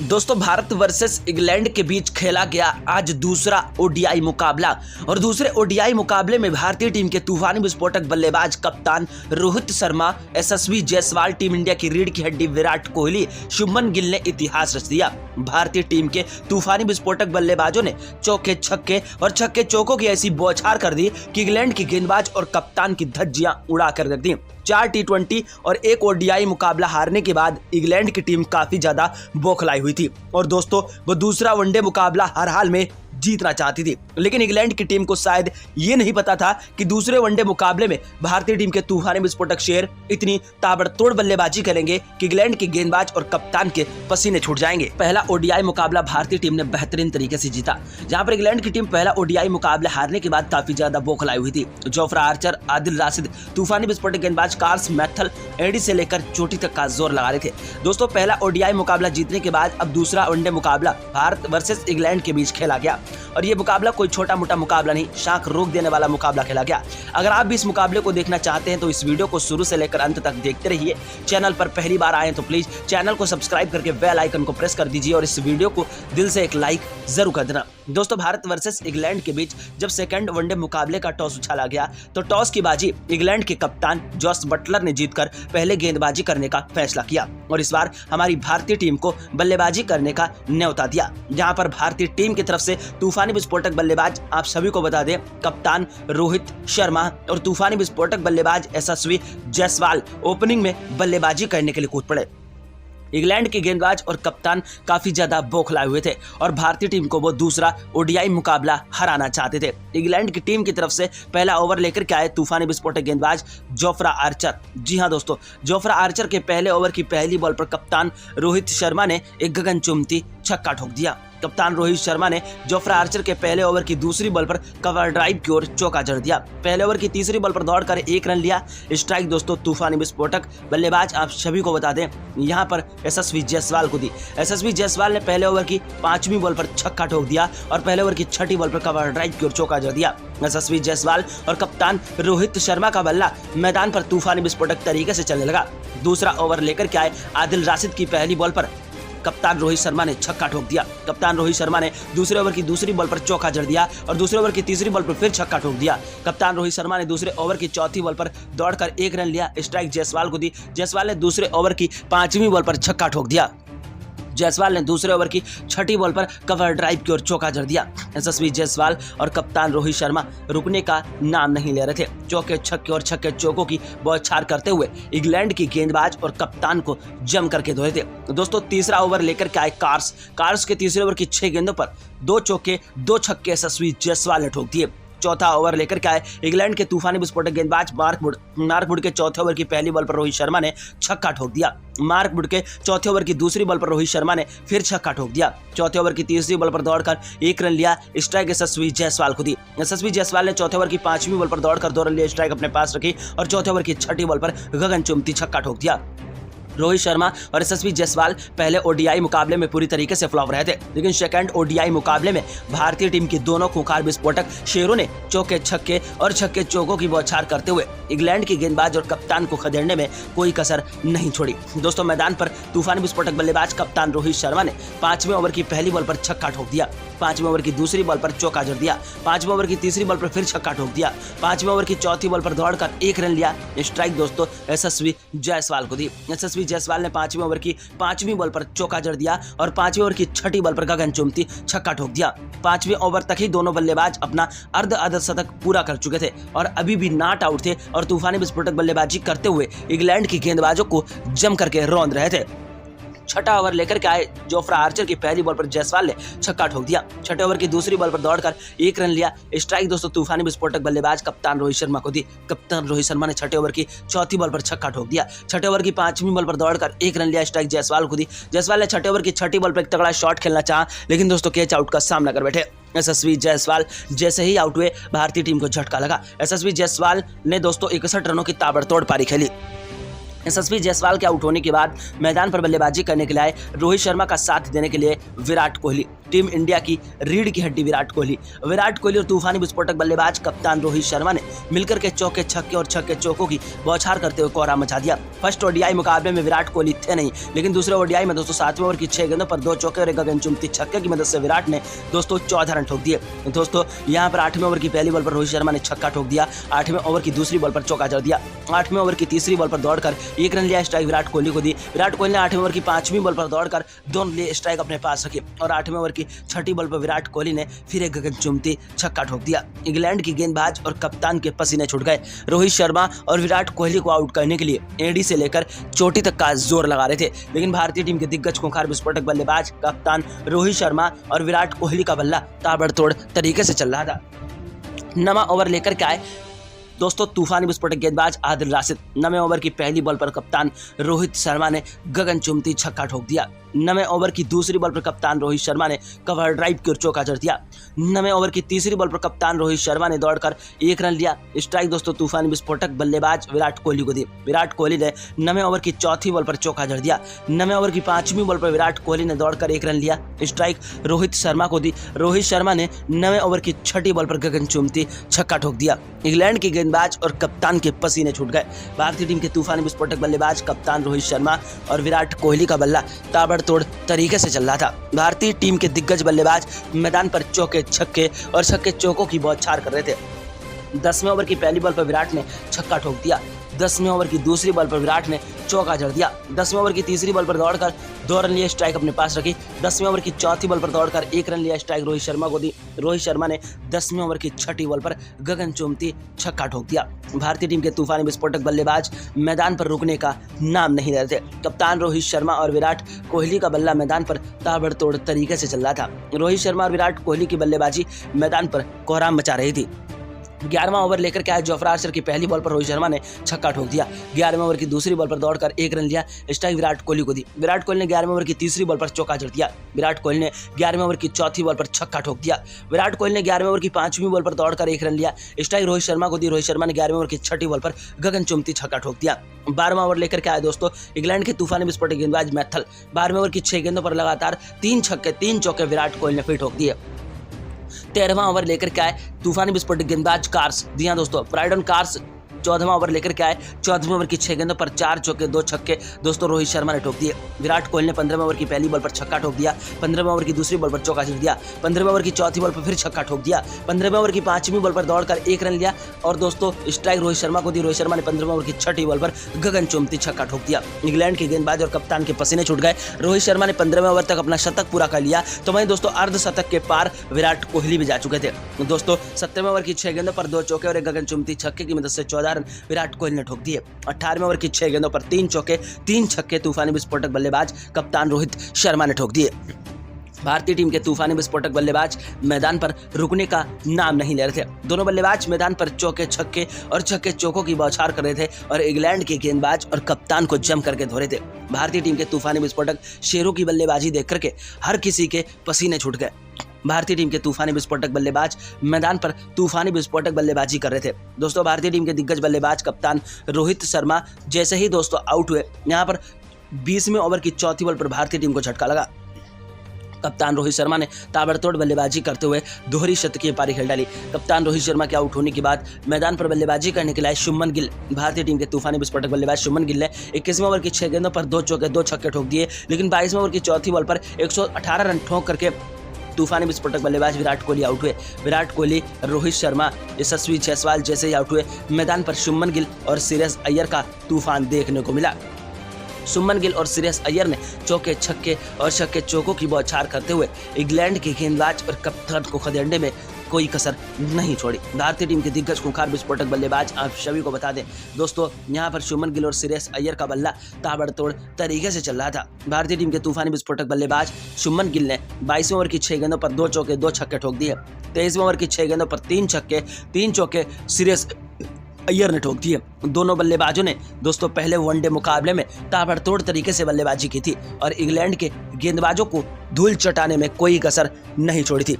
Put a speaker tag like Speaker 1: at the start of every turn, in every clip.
Speaker 1: दोस्तों Bharat versus England के बीच खेला गया आज दूसरा ओडीआई मुकाबला और दूसरे ओडीआई मुकाबले में भारतीय टीम के तूफानी विस्फोटक बल्लेबाज कप्तान रोहित शर्मा, यशस्वी जायसवाल, टीम इंडिया की रीढ़ की हड्डी विराट कोहली, शुभमन गिल ने इतिहास रच दिया। भारतीय टीम के तूफानी विस्फोटक बल्लेबाजों ने चौके छक्के और छक्के चौकों की ऐसी बौछार कर दी कि इंग्लैंड की गेंदबाज और कप्तान की धज्जियां उड़ा कर रख दी। 4 टी20 और 1 ओडीआई मुकाबला हारने के बाद इंग्लैंड की टीम काफी ज्यादा बौखलाई हुई थी और दोस्तों वो दूसरा वनडे मुकाबला हर हाल में जीतना चाहती थी। लेकिन इंग्लैंड की टीम को शायद ये नहीं पता था कि दूसरे वनडे मुकाबले में भारतीय टीम के तूफानी विस्फोटक शेर इतनी ताबड़तोड़ बल्लेबाजी करेंगे कि इंग्लैंड के गेंदबाज और कप्तान के पसीने छूट जाएंगे। पहला ओडीआई मुकाबला भारतीय टीम ने बेहतरीन तरीके से जीता, जहां पर इंग्लैंड की टीम पहला ओडीआई मुकाबला हारने के बाद काफी ज्यादा बौखलाई हुई थी। जोफ्रा आर्चर, आदिल राशिद, तूफानी विस्फोटक गेंदबाज कार्स मैथल एडी से लेकर चोटी तक का जोर लगा रहे थे। दोस्तों पहला ओडीआई मुकाबला जीतने के बाद अब दूसरा वनडे मुकाबला भारत वर्सेस इंग्लैंड के बीच खेला गया और ये मुकाबला कोई छोटा मोटा मुकाबला नहीं, शाख रोक देने वाला मुकाबला खेला गया। अगर आप भी इस मुकाबले को देखना चाहते हैं तो इस वीडियो को शुरू से लेकर अंत तक देखते रहिए। चैनल पर पहली बार आए तो प्लीज चैनल को सब्सक्राइब करके बेल आइकन को प्रेस कर दीजिए और इस वीडियो को दिल से एक लाइक जरूर कर देना। दोस्तों भारत वर्सेस इंग्लैंड के बीच जब सेकंड वनडे मुकाबले का टॉस उछाला गया तो टॉस की बाजी इंग्लैंड के कप्तान जॉस बटलर ने जीतकर पहले गेंदबाजी करने का फैसला किया और इस बार हमारी भारतीय टीम को बल्लेबाजी करने का न्योता दिया। जहां पर भारतीय टीम की तरफ से तूफानी विस्फोटक बल्लेबाज आप सभी को बता दें कप्तान रोहित शर्मा और तूफानी विस्फोटक बल्लेबाज यशस्वी जायसवाल ओपनिंग में बल्लेबाजी करने के लिए कूद पड़े। इंग्लैंड के गेंदबाज और कप्तान काफी ज्यादा बौखलाए हुए थे और भारतीय टीम को वो दूसरा ओडीआई मुकाबला हराना चाहते थे। इंग्लैंड की टीम की तरफ से पहला ओवर लेकर के आए तूफानी विस्फोटक गेंदबाज जोफ्रा आर्चर। जी हां दोस्तों, जोफ्रा आर्चर के पहले ओवर की पहली बॉल पर कप्तान रोहित शर्मा ने एक गगनचुंबी छक्का ठोक दिया। कप्तान रोहित शर्मा ने जोफ्रा आर्चर के पहले ओवर की दूसरी बॉल पर कवर ड्राइव की ओर चौका जड़ दिया। पहले ओवर की तीसरी बॉल पर दौड़कर 1 रन लिया। स्ट्राइक दोस्तों तूफानी विस्फोटक बल्लेबाज आप सभी को बता दें यहां पर यशस्वी जायसवाल को दी। यशस्वी जायसवाल ने पहले ओवर की 5वीं बॉल पर छक्का ठोक दिया और पहले ओवर की 6ठी बॉल पर कवर ड्राइव की ओर चौका जड़ दिया। यशस्वी जायसवाल और कप्तान रोहित शर्मा का बल्ला मैदान पर तूफानी विस्फोटक तरीके से चलने लगा। दूसरा ओवर लेकर के आए आदिल राशिद की पहली बॉल पर कप्तान रोहित शर्मा ने छक्का ठोक दिया। कप्तान रोहित शर्मा ने दूसरे ओवर की दूसरी बॉल पर चौका जड़ दिया और दूसरे ओवर की तीसरी बॉल पर फिर छक्का ठोक दिया। कप्तान रोहित शर्मा ने दूसरे ओवर की चौथी बॉल पर दौड़कर 1 रन लिया। स्ट्राइक जायसवाल को दी। जायसवाल ने दूसरे ओवर की 5वीं बॉल पर छक्का ठोक दिया। जायसवाल ने दूसरे ओवर की 6ठी बॉल पर कवर ड्राइव की ओर चौका जड़ दिया। यशस्वी जायसवाल और कप्तान रोहित शर्मा रुकने का नाम नहीं ले रहे थे। चौके छक्के और छक्के चौकों की बौछार करते हुए इंग्लैंड की गेंदबाज और कप्तान को जम करके धोए थे। दोस्तों तीसरा ओवर लेकर के आए कार्स के तीसरे ओवर की 6 गेंदों पर 2 चौके 2 छक्के यशस्वी जायसवाल ने ठोक दिए। चौथा ओवर लेकर के आए इंग्लैंड के तूफानी विस्फोटक गेंदबाज मार्क वुड के चौथे ओवर की पहली बॉल पर रोहित शर्मा ने छक्का ठोक दिया। मार्क वुड के चौथे ओवर की दूसरी बॉल पर रोहित शर्मा ने फिर छक्का ठोक दिया। चौथे ओवर की तीसरी बॉल पर दौड़कर 1 रन लिया। स्ट्राइक यशस्वी जायसवाल को दी। यशस्वी जायसवाल ने चौथे ओवर की 5वीं बॉल पर दौड़कर 2 रन लिया। स्ट्राइक अपने पास रखी और चौथे ओवर की 6ठी बॉल पर गगनचुंबी छक्का ठोक दिया। रोहित शर्मा और यशस्वी जायसवाल पहले ओडीआई मुकाबले में पूरी तरीके से फ्लॉप रहे थे, लेकिन सेकंड ओडीआई मुकाबले में भारतीय टीम के दोनों खूंखार विस्फोटक शेरों ने चौके छक्के और छक्के चौकों की बौछार करते हुए इंग्लैंड के गेंदबाज और कप्तान को खदेड़ने में कोई कसर नहीं छोड़ी। दोस्तों मैदान पर तूफानी विस्फोटक बल्लेबाज कप्तान रोहित शर्मा ने 5वें ओवर की पहली बॉल पर छक्का ठोक दिया। 5वें ओवर की दूसरी बॉल पर चौका जड़ दिया। 5वें ओवर की तीसरी बॉल पर फिर छक्का ठोक दिया। 5वें ओवर की चौथी बॉल पर दौड़कर 1 रन लिया। स्ट्राइक दोस्तों यशस्वी जायसवाल को दी। यशस्वी जायसवाल ने 5वें ओवर की 5वीं बॉल पर चौका जड़ दिया और 5वें ओवर की 6ठी बॉल पर गगनचुंबी छक्का ठोक दिया। 5वें ओवर तक ही दोनों बल्लेबाज अपना अर्ध शतक पूरा कर चुके थे और अभी भी नॉट आउट थे और तूफानी विस्फोटक बल्लेबाजी करते हुए इंग्लैंड की गेंदबाजों को जम करके रौंद रहे थे। छठा ओवर लेकर के आए जोफ्रा आर्चर की पहली बॉल पर जायसवाल ने छक्का ठोक दिया। छठे ओवर की दूसरी बॉल पर दौड़कर 1 रन लिया। स्ट्राइक दोस्तों तूफानी विस्फोटक बल्लेबाज कप्तान रोहित शर्मा को दी। कप्तान रोहित शर्मा ने छठे ओवर की चौथी बॉल पर छक्का ठोक दिया। छठे ओवर की 5वीं बॉल पर दौड़कर 1 रन लिया। स्ट्राइक जायसवाल को दी। जायसवाल ने छठे ओवर की 6ठी बॉल पर एक तगड़ा शॉट खेलना चाहा, लेकिन दोस्तों कैच आउट का सामना कर बैठे। यशस्वी जायसवाल जैसे ही आउट हुए भारतीय टीम को झटका लगा। यशस्वी जायसवाल ने दोस्तों 61 रनों की ताबड़तोड़ पारी खेली। यशस्वी जायसवाल के आउट होने के बाद मैदान पर बल्लेबाजी करने के लिए आए रोहित शर्मा का साथ देने के लिए विराट कोहली। टीम इंडिया की रीढ़ की हड्डी विराट कोहली और तूफानी विस्फोटक बल्लेबाज कप्तान रोहित शर्मा ने मिलकर के चौके छक्के और छक्के चौकों की बौछार करते हुए कोहराम मचा दिया। फर्स्ट ओडीआई मुकाबले में विराट कोहली थे नहीं, लेकिन दूसरे ओडीआई में दोस्तों 7वें ओवर की 6 गेंदों पर 2 चौके और एक गगनचुंबी छक्के की मदद से विराट ने दोस्तों 14 रन ठोक दिए। दोस्तों यहाँ पर 8वें ओवर की पहली बॉल पर रोहित शर्मा ने छक्का ठोक दिया, 8वें ओवर की दूसरी बॉल पर चौका जड़ दिया, 8वें ओवर की तीसरी बॉल पर दौड़कर 1 रन लिया स्ट्राइक विराट कोहली को दी। विराट कोहली ने 8वें ओवर की 5वीं बॉल पर दौड़कर 2 रन लिए स्ट्राइक अपने पास रखी और 8वें ओवर की 6ठी बॉल पर विराट कोहली ने फिर एक गगनचुंबी छक्का ठोक दिया। इंग्लैंड की गेंदबाज और कप्तान के पसीने छूट गए। रोहित शर्मा और विराट कोहली को आउट करने के लिए एडी से लेकर चोटी तक का जोर लगा रहे थे, लेकिन भारतीय टीम के दिग्गज खूंखार विस्फोटक बल्लेबाज कप्तान रोहित शर्मा और विराट कोहली का बल्ला ताबड़तोड़ तरीके से चल रहा था। नवा ओवर लेकर के आए दोस्तों तूफानी विस्फोटक गेंदबाज आदिल राशिद। 9वें ओवर की पहली बॉल पर कप्तान रोहित शर्मा ने गगनचुंबी छक्का ठोक दिया। 9वें ओवर की दूसरी बॉल पर कप्तान रोहित शर्मा ने कवर ड्राइव की ओर चौका जड़ दिया। 9वें ओवर की तीसरी बॉल पर कप्तान रोहित शर्मा ने दौड़कर 1 रन लिया स्ट्राइक दोस्तों तूफानी विस्फोटक बल्लेबाज विराट कोहली को दी। विराट कोहली ने 9वें ओवर की चौथी बॉल पर चौका जड़ दिया। 9वें ओवर की 5वीं बॉल पर विराट कोहली ने दौड़कर 1 रन लिया स्ट्राइक रोहित शर्मा को दी। रोहित शर्मा ने 9वें ओवर की 6ठी बॉल पर गगनचुंबी छक्का ठोक दिया। इंग्लैंड के गेंदबाज और कप्तान के पसीने छूट गए। भारतीय टीम के तूफानी विस्फोटक बल्लेबाज कप्तान रोहित शर्मा और विराट कोहली का बल्ला ताबड़तोड़ तरीके से चल रहा था। भारतीय टीम के दिग्गज बल्लेबाज मैदान पर चौके छक्के और छक्के चौकों की बौछार कर रहे थे। 10वें ओवर की पहली बॉल पर विराट ने छक्का ठोक दिया। 10वें ओवर की दूसरी बॉल पर विराट ने चौका जड़ दिया। 10वें ओवर की तीसरी बॉल पर दौड़कर 2 रन लिए स्ट्राइक अपने पास रखी। 10वें ओवर की चौथी बॉल पर दौड़कर 1 रन लिया स्ट्राइक रोहित शर्मा को दी। रोहित शर्मा ने 10वें ओवर की 6ठी बॉल पर गगनचुंबी छक्का ठोक दिया। भारतीय टीम के तूफानी विस्फोटक बल्लेबाज मैदान पर रुकने का नाम नहीं ले रहे थे। कप्तान रोहित शर्मा और विराट कोहली का बल्ला मैदान पर ताबड़तोड़ तरीके से चल रहा था। रोहित शर्मा और विराट कोहली की बल्लेबाजी मैदान पर कोहराम मचा रही थी। 11वां ओवर लेकर के आए जोफ्रा आर्चर की पहली बॉल पर रोहित शर्मा ने छक्का ठोक दिया। 11वें ओवर की दूसरी बॉल पर दौड़कर 1 रन लिया स्ट्राइक विराट कोहली को दी। विराट कोहली ने 11वें ओवर की तीसरी बॉल पर चौका जड़ दिया। विराट कोहली ने 11वें ओवर की चौथी बॉल पर छक्का ठोक दिया। विराट कोहली ने 11वें ओवर की 5वीं बॉल पर दौड़कर 1 रन लिया स्ट्राइक रोहित शर्मा को दी। रोहित शर्मा ने 11वें ओवर की 6ठी बॉल पर गगनचुंबी छक्का ठोक दिया। 12वां ओवर लेकर के आए दोस्तों इंग्लैंड के तूफानी विस्फोटक गेंदबाज मैथल। 12वें ओवर की 6 गेंदों पर लगातार 3 छक्के 3 चौके विराट कोहली ने फिर ठोक दिए। 13वां ओवर लेकर के आए तूफानी विस्फोटक गेंदबाज कार्स। जी हां दोस्तों ब्राइडन कार्स 14वां ओवर लेकर के आए। 14वें ओवर की 6 गेंदों पर 4 चौके 2 छक्के दोस्तों रोहित शर्मा ने ठोक दिए। विराट कोहली ने 15वें ओवर की पहली बॉल पर छक्का ठोक दिया। 15वें ओवर की दूसरी बॉल पर चौका जड़ दिया। 15वें ओवर की चौथी बॉल पर फिर छक्का ठोक दिया। 15वें ओवर की 5वीं बॉल पर दौड़कर 1 रन लिया और दोस्तों स्ट्राइक रोहित शर्मा को दी। रोहित शर्मा ने 15वें ओवर की 6ठी बॉल पर गगनचुंबी छक्का ठोक दिया। इंग्लैंड के गेंदबाज और कप्तान के पसीने छूट गए। रोहित शर्मा ने 15वें ओवर तक अपना शतक पूरा कर लिया, तो वहीं दोस्तों अर्धशतक के पार विराट कोहली भी जा चुके थे। दोस्तों 17वें ओवर की 6 गेंदों पर 2 चौके और एक गगनचुंबी छक्के की मदद से 14 रन विराट कोहली ने ठोक दिए। 18वें ओवर की 6 गेंदों पर 3 चौके 3 छक्के तूफानी विस्फोटक बल्लेबाज कप्तान रोहित शर्मा ने ठोक दिए। भारतीय टीम के तूफानी विस्फोटक बल्लेबाज मैदान पर रुकने का नाम नहीं ले रहे थे। दोनों बल्लेबाज मैदान पर चौके छक्के और छक्के चौकों की बौछार कर रहे थे और इंग्लैंड के गेंदबाज और कप्तान को जम करके धो रहे थे। भारतीय टीम के तूफानी विस्फोटक शेरों की बल्लेबाजी देख करके हर किसी के पसीने छूट गए। भारतीय टीम के तूफानी विस्फोटक बल्लेबाज मैदान पर तूफानी विस्फोटक बल्लेबाजी कर रहे थे। दोस्तों भारतीय टीम के दिग्गज बल्लेबाज कप्तान रोहित शर्मा जैसे ही दोस्तों आउट हुए, यहाँ पर 20वें ओवर की चौथी बॉल पर भारतीय टीम को झटका लगा। कप्तान रोहित शर्मा ने ताबड़तोड़ बल्लेबाजी करते हुए दोहरी शतकीय पारी खेल डाली। कप्तान रोहित शर्मा के आउट होने के बाद मैदान पर बल्लेबाजी करने के लिए शुभमन गिल, भारतीय टीम के तूफानी विस्फोटक बल्लेबाज शुभमन गिल ने 21वें ओवर की 6 गेंदों पर 2 चौके 2 छक्के ठोक दिए, लेकिन 22वें ओवर की चौथी बॉल पर 118 रन ठोक करके तूफानी विस्फोटक बल्लेबाज विराट कोहली आउट हुए। विराट कोहली, रोहित शर्मा, यशस्वी जायसवाल जैसे ही आउट हुए, मैदान पर शुभमन गिल और श्रेयस अय्यर का तूफान देखने को मिला। शुभमन गिल और श्रेयस अय्यर ने चौके छक्के और छक्के चौकों की बौछार करते हुए इंग्लैंड के गेंदबाज और कप्तान को खदेड़ने में कोई कसर नहीं छोड़ी। भारतीय टीम के दिग्गज खूंखार विस्फोटक बल्लेबाज आप सभी को बता दें दोस्तों, यहाँ पर शुभमन गिल और श्रेयस अय्यर का बल्ला ताबड़तोड़ तरीके से चल रहा था। भारतीय टीम के तूफानी विस्फोटक बल्लेबाज शुभमन गिल ने 22वें ओवर की 6 गेंदों पर 2 चौके 2 छक्के ठोक दिए। 23वें ओवर की 6 गेंदों पर 3 छक्के 3 चौके श्रेयस अय्यर ने ठोक दिए। दोनों बल्लेबाजों ने दोस्तों पहले वनडे मुकाबले में ताबड़तोड़ तरीके से बल्लेबाजी की थी और इंग्लैंड के गेंदबाजों को धूल चटाने में कोई कसर नहीं छोड़ी थी।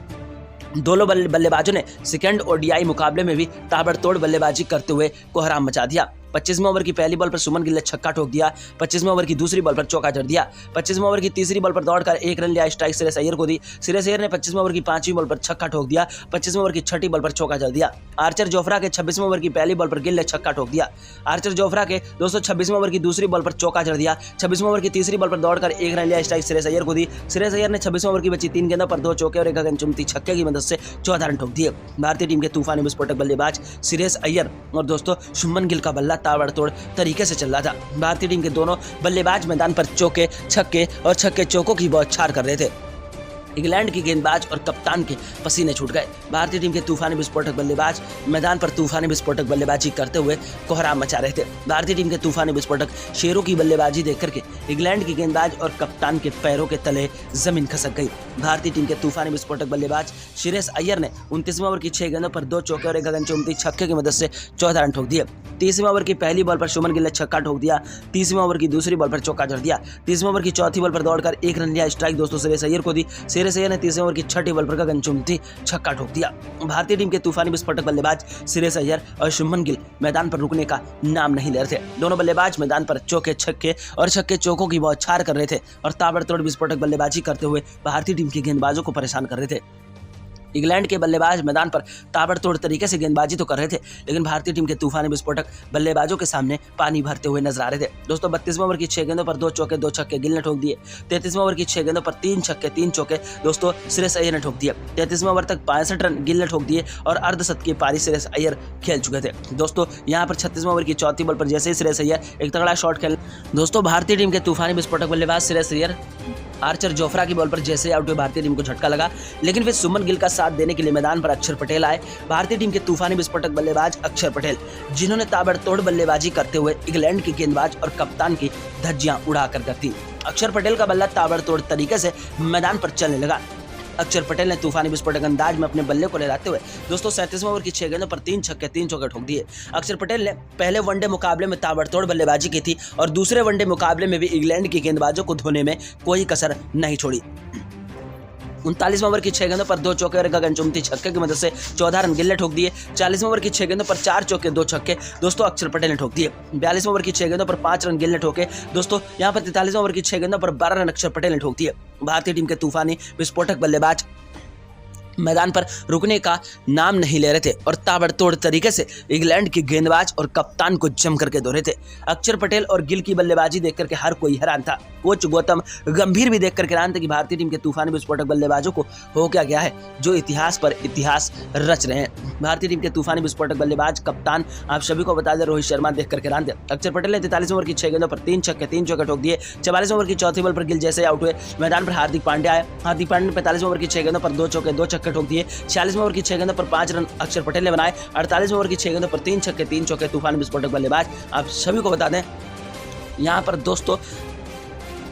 Speaker 1: दोनों बल्लेबाजों ने सेकंड ओडीआई मुकाबले में भी ताबड़तोड़ बल्लेबाजी करते हुए कोहराम मचा दिया। 25वें ओवर की पहली बॉल पर सुमन गिल ने छक्का ठोक दिया। 25वें ओवर की दूसरी बॉल पर चौका जड़ दिया। 25वें ओवर की तीसरी बॉल पर दौड़कर 1 रन लिया, स्ट्राइक श्रेयस अय्यर को दी। श्रेयस अय्यर ने 25वें ओवर की 5वीं बॉल पर छक्का ठोक दिया। 25वें ओवर की 6ठी बॉल पर चौका जड़ दिया। आर्चर जोफ्रा के 26वें ओवर की पहली बॉल पर गिल ने छक्का ठोक दिया। आर्चर जोफ्रा के दोस्तों 26वें ओवर की दूसरी बॉल पर चौका जड़ दिया। 26वें ओवर की तीसरी बॉल पर दौड़कर 1 रन लिया, स्ट्राइक श्रेयस अय्यर को दी। श्रेयस अय्यर ने 26वें ओवर की बची 3 गेंदों पर 2 चौके और 1 गगनचुंबी छक्के की मदद से 14 रन ठोक दिए। भारतीय टीम के तूफानी विस्फोटक बल्लेबाज श्रेयस अय्यर और दोस्तों शुभमन गिल का बल्ला ताबड़तोड़ तरीके से चल रहा था। भारतीय टीम के दोनों बल्लेबाज मैदान पर चौके छक्के और छक्के चौकों की बौछार कर रहे थे। इंग्लैंड की गेंदबाज और कप्तान के पसीने छूट गए। भारतीय टीम के तूफानी विस्फोटक बल्लेबाज मैदान पर तूफानी विस्फोटक बल्लेबाजी करते हुए कोहराम मचा रहे थे। भारतीय टीम के तूफानी विस्फोटक शेरों की बल्लेबाजी देख करके इंग्लैंड की गेंदबाज और कप्तान के पैरों के तले जमीन खसक गई। भारतीय टीम के तूफानी विस्फोटक बल्लेबाज श्रेयस अय्यर ने 29वें ओवर की 6 गेंदों पर 2 चौके और 1 गगनचुंबी छक्के की मदद से 14 रन ठोक दिए। 30वें ओवर की पहली बॉल पर शुभमन गिल ने छक्का ठोक दिया। 30वें ओवर की दूसरी बॉल पर चौका जड़ दिया। 30वें ओवर की चौथी बॉल पर दौड़कर 1 रन लिया, स्ट्राइक दोस्तों श्रेयस अय्यर को दी। श्रेयस अय्यर ने 30वें ओवर की 6ठी बॉल पर गगनचुंबी छक्का ठोक दिया। भारतीय टीम के तूफानी विस्फोटक बल्लेबाज श्रेयस अय्यर और शुभमन गिल मैदान पर रुकने का नाम नहीं ले रहे थे। दोनों बल्लेबाज मैदान पर चौके छक्के और छक्के चौकों की बौछार कर रहे थे और ताबड़तोड़ विस्फोटक बल्लेबाजी करते हुए भारतीय टीम के गेंदबाजों को परेशान कर रहे थे। इंग्लैंड के बल्लेबाज मैदान पर ताबड़तोड़ तरीके से गेंदबाजी तो कर रहे थे, लेकिन भारतीय टीम के तूफानी विस्फोटक बल्लेबाजों के सामने पानी भरते हुए नजर आ रहे थे। दोस्तों 32वें ओवर की 6 गेंदों पर 2 चौके 2 छक्के गिल ने ठोक दिए। 33वें ओवर की 6 गेंदों पर 3 छक्के 3 चौके दोस्तों श्रेयस अय्यर ने ठोक दिए। 33वें ओवर तक 65 रन गिल ने ठोक दिए और अर्धशतकीय पारी श्रेयस अय्यर खेल चुके थे। दोस्तों यहाँ पर 36वें ओवर की चौथी बॉल पर जैसे ही श्रेयस अय्यर एक तगड़ा शॉट खेल दोस्तों भारतीय टीम के तूफानी विस्फोटक बल्लेबाज श्रेयस अय्यर आर्चर जोफ्रा की बॉल पर जैसे आउट हुए भारतीय टीम को झटका लगा, लेकिन फिर सुमन गिल का साथ देने के लिए मैदान पर अक्षर पटेल आए। भारतीय टीम के तूफानी विस्फोटक बल्लेबाज अक्षर पटेल, जिन्होंने ताबड़तोड़ बल्लेबाजी करते हुए इंग्लैंड के गेंदबाज और कप्तान की धज्जियां उड़ाकर कर दी। अक्षर पटेल का बल्ला ताबड़तोड़ तरीके से मैदान पर चलने लगा। अक्षर पटेल ने तूफानी विस्फोटक अंदाज में अपने बल्ले को लहराते हुए दोस्तों 37वें ओवर की 6 गेंदों पर 3 छक्के 3 चौके ठोक दिए। अक्षर पटेल ने पहले वनडे मुकाबले में ताबड़तोड़ बल्लेबाजी की थी और दूसरे वनडे मुकाबले में भी इंग्लैंड के गेंदबाजों को धोने में कोई कसर नहीं छोड़ी। 39वें ओवर की 6 गेंदों पर 2 चौके और 1 गगनचुंबी छक्के की मदद से 14 रन गिल ने ठोक दिए। 40वें ओवर की 6 गेंदों पर 4 चौके 2 छक्के दोस्तों अक्षर पटेल ने ठोक दिए। 42वें ओवर की 6 गेंदों पर 5 रन गिल ने ठोके दोस्तों यहाँ पर 43वें ओवर की 6 गेंदों पर 12 रन अक्षर पटेल ने ठोक दिए। भारतीय टीम के तूफानी विस्फोटक बल्लेबाज मैदान पर रुकने का नाम नहीं ले रहे थे और ताबड़तोड़ तरीके से इंग्लैंड के गेंदबाज और कप्तान को जम करके धो रहे थे। अक्षर पटेल और गिल की बल्लेबाजी देख करके हर कोई हैरान था। कोच गौतम गंभीर भी देख करके हैरान थे कि भारतीय टीम के तूफानी विस्फोटक बल्लेबाजों को हो क्या गया है जो इतिहास पर इतिहास रच रहे हैं। भारतीय टीम के तूफानी विस्फोटक बल्लेबाज कप्तान आप सभी को बता दें रोहित शर्मा देख करके हैरान थे। अक्षर पटेल ने 43वें ओवर की 6 गेंदों पर 3 छक्के 3 चौके ठोक दिए। 44वें ओवर की चौथी बॉल पर गिल जैसे आउट हुए मैदान पर हार्दिक पांड्या आए। हार्दिक पांड्या ने 45वें ओवर की 6 गेंदों पर 2 चौके 2 छक्के ठोक दिए। 46वें ओवर की 6 गेंदों पर 5 रन अक्षर पटेल ने बनाए। 48वें ओवर की 6 गेंदों पर 3 छक्के 3 चौके तूफानी विस्फोटक बल्लेबाज आप सभी को बता दें यहाँ पर दोस्तों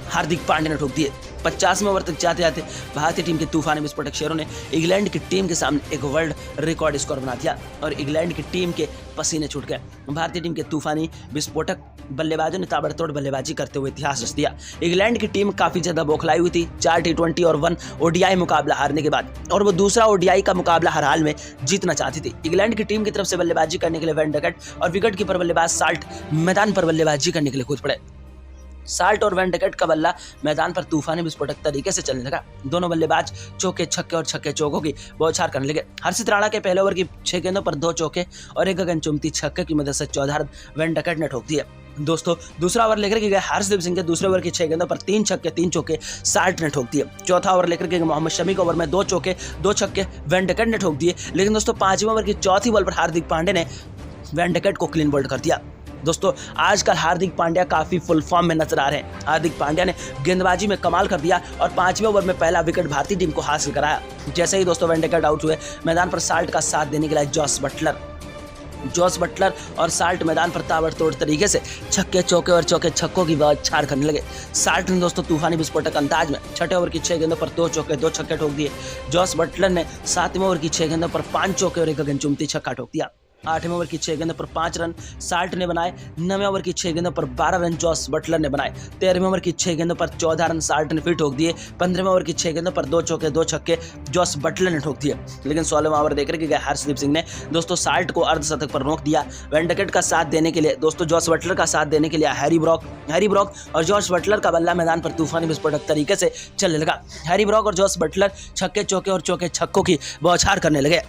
Speaker 1: हार्दिक पांड्या ने ठोक दिए। 50वें ओवर तक जाते जाते भारतीय टीम के तूफानी विस्फोटक शेरों ने इंग्लैंड की टीम के सामने एक वर्ल्ड रिकॉर्ड स्कोर बना दिया और इंग्लैंड की टीम के पसीने छूट गए। भारतीय टीम के तूफानी विस्फोटक बल्लेबाजों ने ताबड़तोड़ बल्लेबाजी करते हुए इतिहास रच दिया। इंग्लैंड की टीम काफी ज्यादा बौखलाई हुई थी 4 T20 और 1 ODI मुकाबला हारने के बाद, और वो दूसरा ODI का मुकाबला हर हाल में जीतना चाहती थी। इंग्लैंड की टीम की तरफ से बल्लेबाजी करने के लिए वैन डकट और विकेट कीपर बल्लेबाज साल्ट मैदान पर बल्लेबाजी करने के लिए कूद पड़े। साल्ट और वैन डकट का बल्ला मैदान पर तूफानी विस्फोटक तरीके से चलने लगा। दोनों बल्लेबाज चौके छक्के और छक्के चौकों की बौछार करने लगे। हर्षित राणा के पहले ओवर की 6 गेंदों पर 2 चौके और 1 गगनचुंबी छक्के की मदद से 14 रन वैन डकट ने ठोक दिए। दोस्तों दूसरा ओवर लेकर के गए हर्षदीप सिंह के दूसरे ओवर की 6 गेंदों पर 3 छक्के 3 चौके साल्ट ने ठोक दिए। चौथा ओवर लेकर के मोहम्मद शमी के ओवर में 2 चौके 2 छक्के वैन डकट ने ठोक दिए। लेकिन दोस्तों 5वें ओवर की चौथी बॉल पर हार्दिक पांड्या ने वैन डकट को क्लीन बोल्ड कर दिया। दोस्तों आजकल हार्दिक पांड्या काफी फुल फॉर्म में नजर आ रहे हैं। हार्दिक पांड्या ने गेंदबाजी में कमाल कर दिया और 5वें ओवर में पहला विकेट भारतीय टीम को हासिल कराया। जैसे ही दोस्तों वैन डकट आउट हुए मैदान पर साल्ट का साथ देने के लिए जॉस बटलर और साल्ट मैदान पर ताबड़तोड़ तरीके से छक्के चौके और चौके छक्कों की बौछार करने लगे। साल्ट ने दोस्तों तूफानी विस्फोटक अंदाज में 6 ओवर की 6 गेंदों पर 2 चौके 2 छक्के ठोक दिए। जॉस बटलर ने 7वें ओवर की 6 गेंदों पर 5 चौके और 1 गगनचुंबी छक्का ठोक दिया। 8वें ओवर की 6 गेंदों पर 5 रन साल्ट ने बनाए। 9वें ओवर की 6 गेंदों पर 12 रन जॉस बटलर ने बनाए। 13वें ओवर की 6 गेंदों पर 14 रन साल्ट ने फिर ठोक दिए। 15वें ओवर की 6 गेंदों पर 2 चौके 2 छक्के जॉस बटलर ने ठोक दिए। लेकिन 16वां ओवर देख रहे कि हर्षदीप सिंह ने दोस्तों साल्ट को अर्धशतक पर रोक दिया। वेंडकेट का साथ देने के लिए दोस्तों जॉस बटलर का साथ देने के लिए हैरी ब्रॉक और जॉस बटलर का बल्ला मैदान पर तूफानी विस्फोटक तरीके से चलने लगा। हैरी ब्रॉक और जॉस बटलर छक्के चौके और चौके छक्कों की बौछार करने लगे।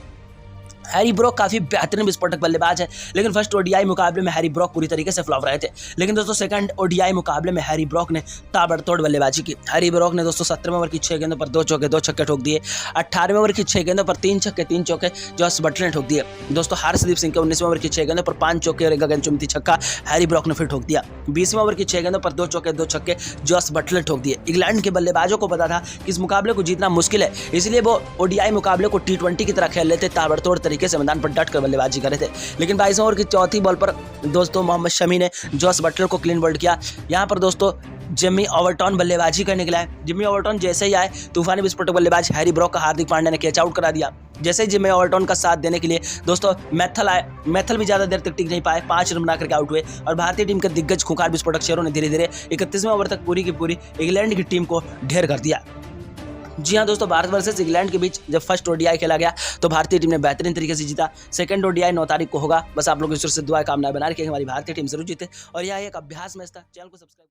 Speaker 1: हैरी ब्रॉक काफी बेहतरीन विस्फोटक बल्लेबाज है, लेकिन फर्स्ट ओडीआई मुकाबले में हैरी ब्रॉक पूरी तरीके से फ्लॉप रहे थे। लेकिन दोस्तों सेकंड ओडीआई मुकाबले में हैरी ब्रॉक ने ताबड़तोड़ बल्लेबाजी की। हैरी ब्रॉक ने दोस्तों 17वें ओवर की 6 गेंदों पर 2 चौके 2 छक्के ठोक दिए। 18वें ओवर की 6 गेंदों पर 3 छक्के 3 चौके जॉस बटलर ने ठोक दिए। दोस्तों हर्षदीप सिंह के 19वें ओवर की 6 गेंदों पर 5 चौके और एक गगनचुंबी छक्का हैरी ब्रॉक ने फिर ठोक दिया। 20वें ओवर की 6 गेंदों पर 2 चौके 2 छक्के जॉस बटलर ठोक दिए। इंग्लैंड के बल्लेबाजों को पता था कि इस मुकाबले को जीतना मुश्किल है, इसलिए वो ओडीआई मुकाबले को T20 की तरह खेल लेते, ताबड़तोड़ तरीके से मैदान पर डट बल्लेबाजी कर रहे थे। लेकिन 22वें ओवर की चौथी बॉल पर दोस्तों मोहम्मद शमी ने जॉस बटलर को क्लीन बोल्ड किया। यहां पर दोस्तों जिम्मी ओवरटॉन बल्लेबाजी करने के लिए आए। जिम्मी ओवरटॉन जैसे ही आए तूफानी विस्फोटक बल्लेबाज हैरी ब्रॉक का हार्दिक पांड्या ने कैच आउट करा दिया। जैसे ही जिम्मी ओवरटॉन का साथ देने के लिए दोस्तों मैथल आए। मैथल भी ज्यादा देर तक टिक नहीं पाए, 5 रन बनाकर के आउट हुए और भारतीय टीम के दिग्गज खूंखार विस्फोटक शेरों ने धीरे धीरे 31वें ओवर तक पूरी की पूरी इंग्लैंड की टीम को ढेर कर दिया। जी हाँ दोस्तों, भारत वर्सेस इंग्लैंड के बीच जब फर्स्ट ओडीआई खेला गया तो भारतीय टीम ने बेहतरीन तरीके से जीता। सेकंड ओडीआई 9 तारीख को होगा। बस आप लोग ईश्वर से दुआ कामना बना रखिए हमारी भारतीय टीम जरूर जीते। और यह एक अभ्यास मैच था। चैनल को सब्सक्राइब